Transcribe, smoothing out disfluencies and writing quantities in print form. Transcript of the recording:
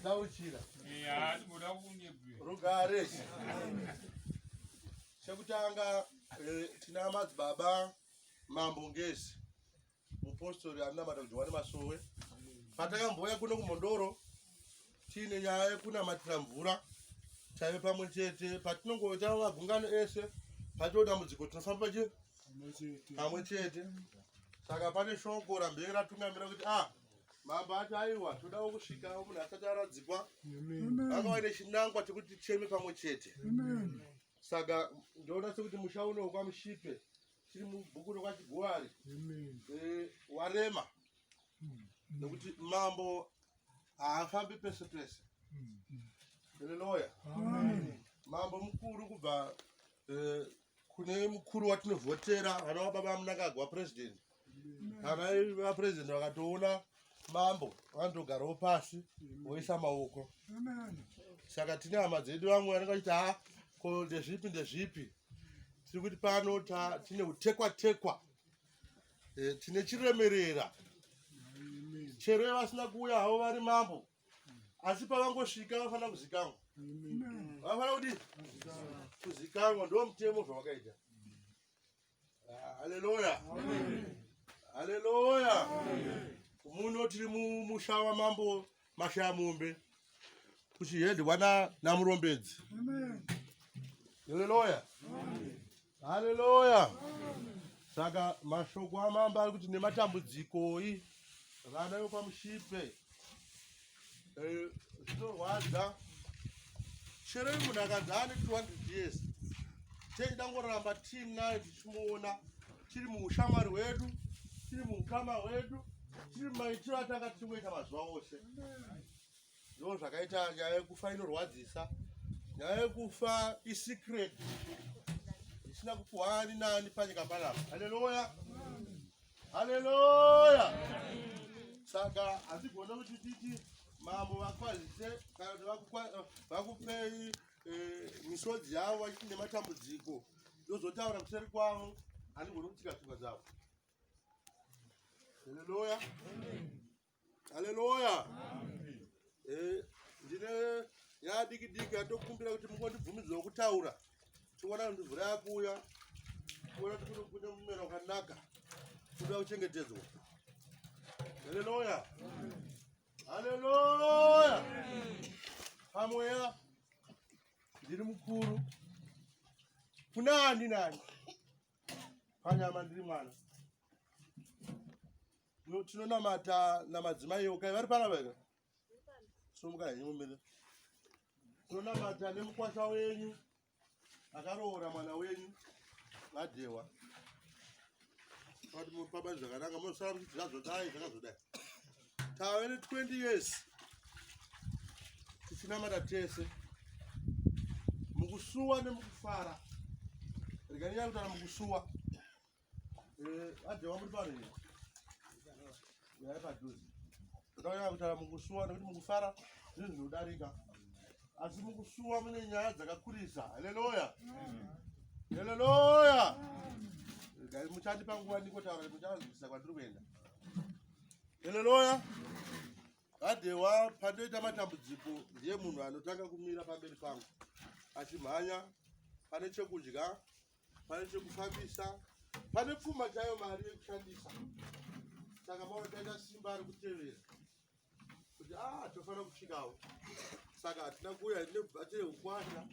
Dauchira. Rugare. Chekutanga tina madzibaba mambongezi. Mupostori anamata Johanne masowe. Patakamboya kuno kumondoro tine nyaya kunamatira mvura chaive pamwe chete patinongoita magungano ese patinoda mudziko tinofamba pamwe chete. Saka pane shoko rambenge ratungamira kuti mambo ati aiwa todawo kusvikawo munhu asati aradzikwa vanga vaine chinangwa chekuti ticheme pamwe chete. Saka ndoona sekuti musha uno kwamushipe chiri mubhuku rokwachigowari warema nokuti mambo haafambi pese pese. Haleluya. Mambo mukuru kubva kune mukuru watinovhotera ana baba Mnangagwa president. Kana vapresident vakatoona mambo vanotogarawo pasi voisa maoko. Saka tine hama dzedu vamwe vanenge ko ndezvipi tiri kuti pano tine utekwa tine chiremerera chero vasina kuuya havo vari mambo asi pavangosvika vafanira kuzikanwa. Vafanira kuti kuzikanwa ndo mutemo zvawakaita. Haleluya. Haleluya. Muno tiri mumusha wamambo Mashamumbe kuchihedhwa namurombedzi. Haleluya. Haleluya. Saka mashoko amambo ari kuti nematambudziko vana vekwamushipe zvinorwadza. Chero munhu akanzi ane 200 years techidangoramba tiinaye tichimuona tiri muushamwari hwedu, tiri muukama hwedu, tiri mumaitiro atanga tichimboita mazuva ose. Ndo zvakaita nyaya yekufa inorwadzisa. Nyaya yekufa isecret isina kupuhwa ani nani panyika panapa. Haleluya. Haleluya. Saka hatigona kuti titi mambo vakwazise kana kuti vakupei misodzi yavo vachiti nematambudziko ndozotaura kuseri kwavo handigoni kutsika tsoka dzavo. Haleluya. Haleluya. Ndine nyadiki atokumbira kuti mungondibvumidzawo kutaura tikuona kuti mvura yakuuya kuona kuti kune mumero wakanaka kuda kuchengetedzwa. Haleluya. Haleluya. Pamweya ndiri mukuru kuna nani panyama ndiri mwana. Tinonamata namadzimai okai vari pana vega somuka henyu mumire. Tinonamata nemukwasha wenyu akaroora mwana wenyu vadhewa kuti mupapa zvakanaka munosara kuti zvazodai zvakazodai. Tave ne 20 years tichinamata tese mukusuwa nemukufara. Riganyanya kutana mukusuwa vadhewa muri pano yai padhuze. Ndakanyanya kutana mukusuwa nekuti mukufara zvinhu zvinodarika asi mukusuwa mune nyaya dzakakurisa. Haleluya. Haleluya. Muchandi panguva ndikotaura muchazivisa kwandiri kuenda. Haleluya. Vadhewa pandoita matambudziko ndiye munhu anotanga kumira pamberi pangu achimhanya. Pane chekudya, pane chekufambisa, pane pfuma chaiyo mari yekushandisa. Saka maona taita simba ari kutevera kuti tofanira kusvikawo. Saka hatina kuuya nebhatiri ukwasha